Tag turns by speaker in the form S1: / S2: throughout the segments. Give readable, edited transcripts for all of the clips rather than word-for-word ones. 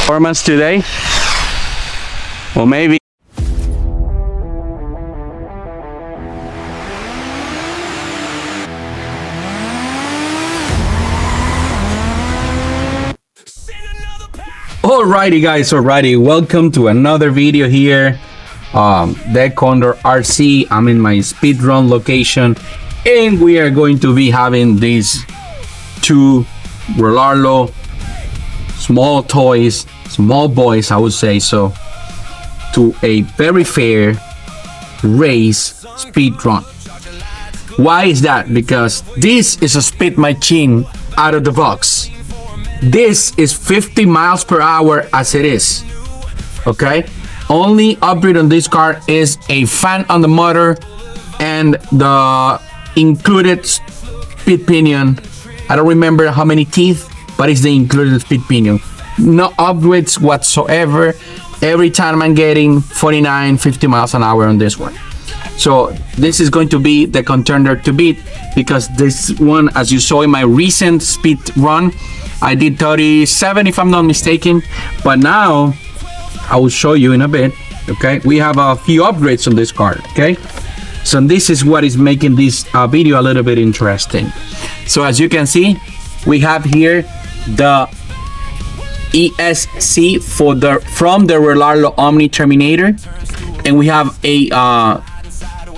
S1: performance today. Well, maybe. Alrighty guys, alrighty, welcome to another video here. Thecondor RC. I'm in my speedrun location, and we are going to be having these two Rlaarlo small toys, small boys, I would say so, to a very fair race speedrun. Why is that? Because this is a speed machine out of the box. This is 50 miles per hour as it is. Okay, only upgrade on this car is a fan on the motor and the included speed pinion. I don't remember how many teeth, but it's the included speed pinion. No upgrades whatsoever. Every time I'm getting 49-50 miles an hour on this one. So this is going to be the contender to beat, because this one, as you saw in my recent speed run, I did 37 if I'm not mistaken. But now I will show you in a bit. Okay, we have a few upgrades on this car. Okay, so this is what is making this video a little bit interesting. So as you can see, we have here the ESC from the Rlaarlo Omni Terminator, and we have a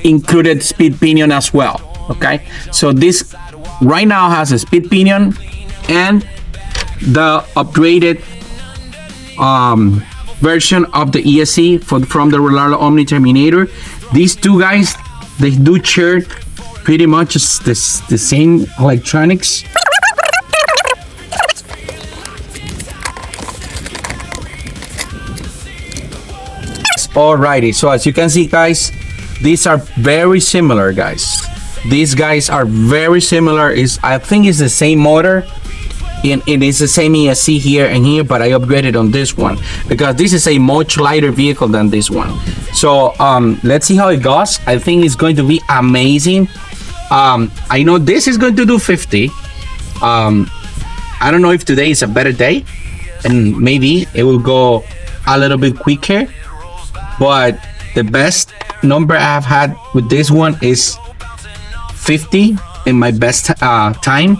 S1: included speed pinion as well. Okay, so this right now has a speed pinion and the upgraded version of the ESC from the Rlaarlo Omni Terminator. These two guys, they do share pretty much the same electronics. Alrighty, so as you can see guys, these are very similar guys. These guys are very similar. I think it's the same motor, and it is the same ESC here and here, but I upgraded on this one because this is a much lighter vehicle than this one. So let's see how it goes. I think it's going to be amazing. I know this is going to do 50. I don't know if today is a better day and maybe it will go a little bit quicker, but the best number I've had with this one is 50 in my best time.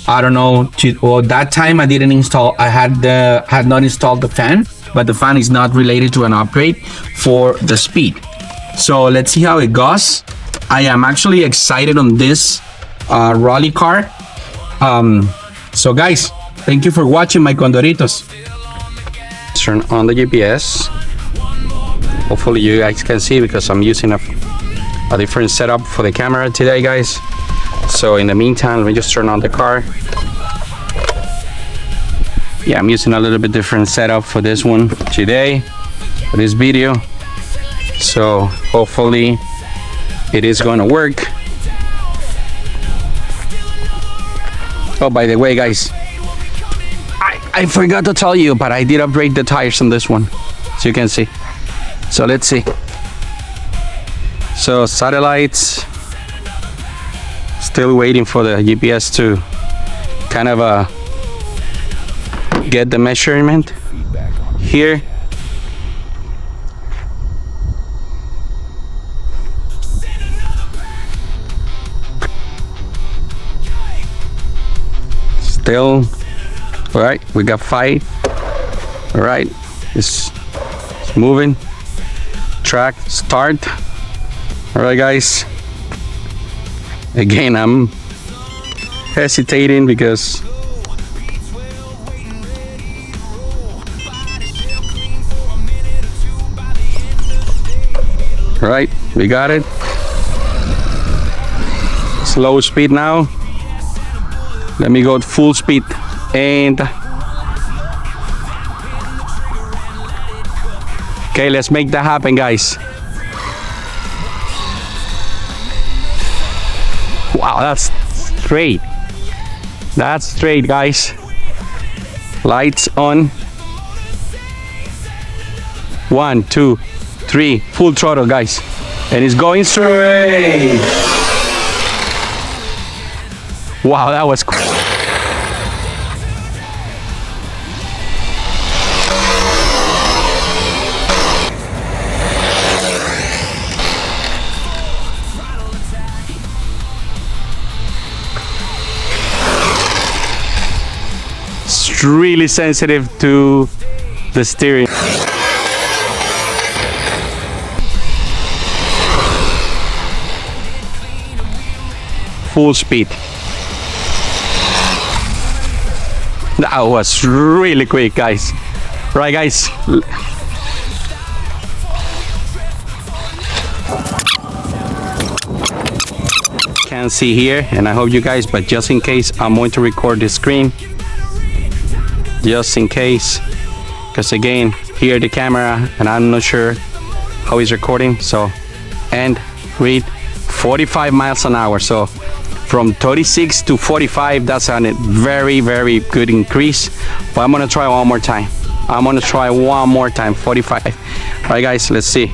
S1: I don't know, well, that time I didn't install, I had not installed the fan, but the fan is not related to an upgrade for the speed. So let's see how it goes. I am actually excited on this rally car. So guys, thank you for watching my Condoritos. Turn on the GPS. Hopefully you guys can see, because I'm using a different setup for the camera today guys. So in the meantime, let me just turn on the car. Yeah, I'm using a little bit different setup for this one today, for this video. So hopefully it is going to work. Oh, by the way guys, I forgot to tell you, but I did upgrade the tires on this one, so you can see. So let's see. So satellites, still waiting for the GPS to kind of get the measurement here. Still, all right, we got 5. All right, it's moving. Track start. All right guys, again I'm hesitating because all right, we got it. Slow speed now. Let me go at full speed, and okay, let's make that happen guys. Wow, that's straight. That's straight guys. Lights on. 1, 2, 3, full throttle guys, and it's going straight. Wow, that was cool. It's really sensitive to the steering. Full speed. That was really quick, guys. Right, guys. Can't see here, and I hope you guys, but just in case, I'm going to record the screen. Just in case, because again, here the camera, and I'm not sure how it's recording. So, and read 45 miles an hour. So from 36 to 45, that's a very, very good increase. But I'm gonna try one more time. 45. All right, guys, let's see.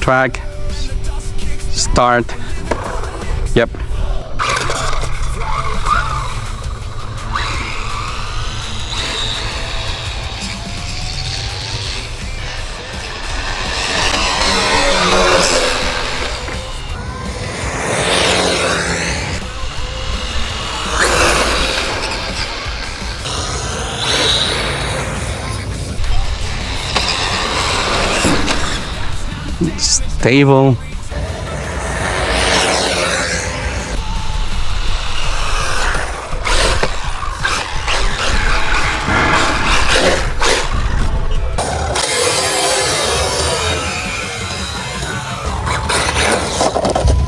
S1: Track, start. Yep. Stable.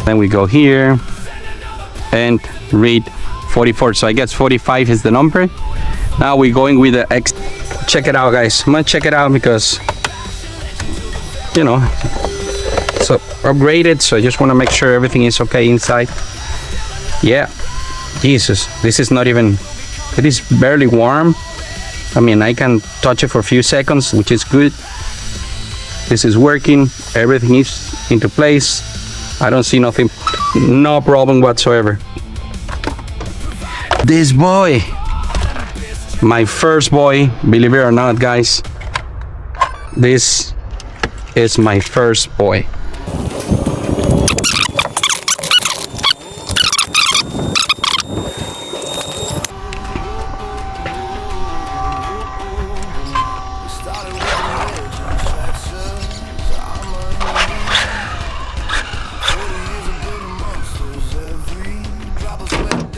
S1: Then we go here and read 44. So I guess 45 is the number. Now we're going with the X. Check it out, guys. I'm gonna check it out because, you know, so upgraded. So I just want to make sure everything is okay inside. Yeah, Jesus, this is not even, it is barely warm. I mean, I can touch it for a few seconds, which is good. This is working. Everything is into place. I don't see nothing, no problem whatsoever. This boy, my first boy, believe it or not, guys, this is my first boy.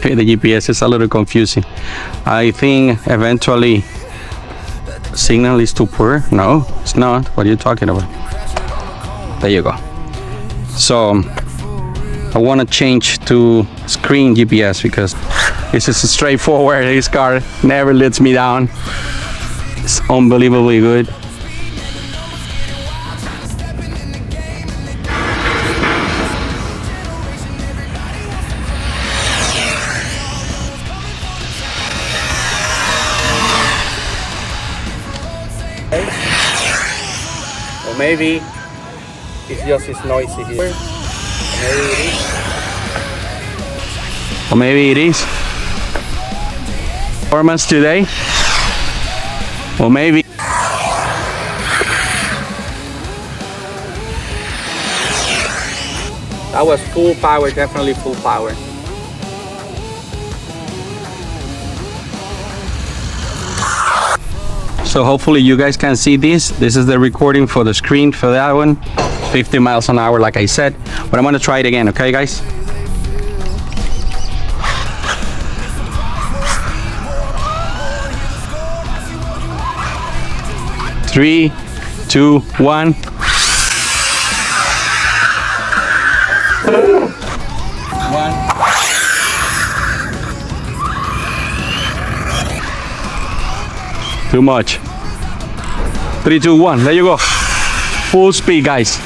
S1: The GPS is a little confusing. I think eventually signal is too poor. No, it's not. What are you talking about? There you go. So I want to change to screen GPS because this is straightforward. This car never lets me down. It's unbelievably good. Or maybe it's just it's noisy here. Or maybe it is. Performance today. Or maybe. That was full power, definitely full power. So hopefully you guys can see this. This is the recording for the screen for that one. 50 miles an hour, like I said. But I'm gonna try it again, okay, guys? Three, two, one. Too much. 3, 2, 1. There you go. Full speed, guys.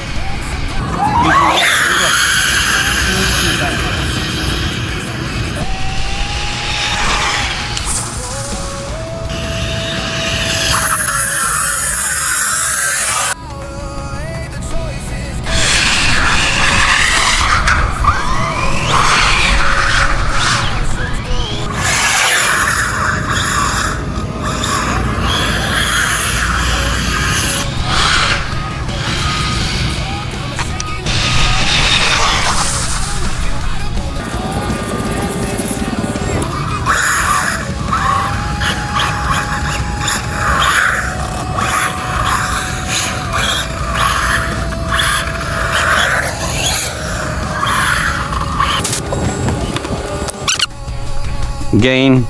S1: gain.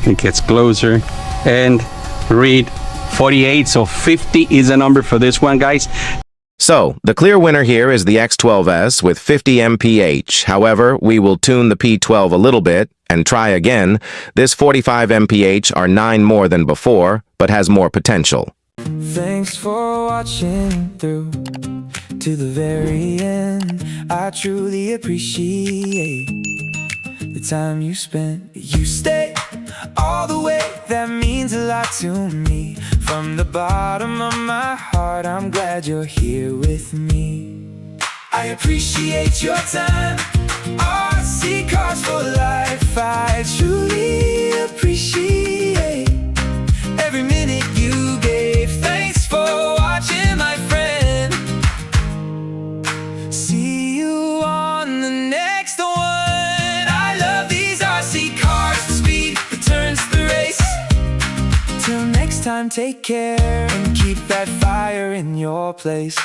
S1: It gets closer and read 48. So 50 is the number for this one, guys.
S2: So, the clear winner here is the X12S with 50 mph. However, we will tune the P12 a little bit and try again. This 45 mph are 9 more than before, but has more potential.
S3: Thanks for watching through to the very end. I truly appreciate the time you spent. You stay all the way, that means a lot to me. From the bottom of my heart, I'm glad you're here with me. I appreciate your time. RC cars for life. I truly appreciate every minute you gave. Thanks for watching, my friend. See you on the next one. I love these RC cars, the speed, the turns, the race. Till next time, take care and keep that fire in your place.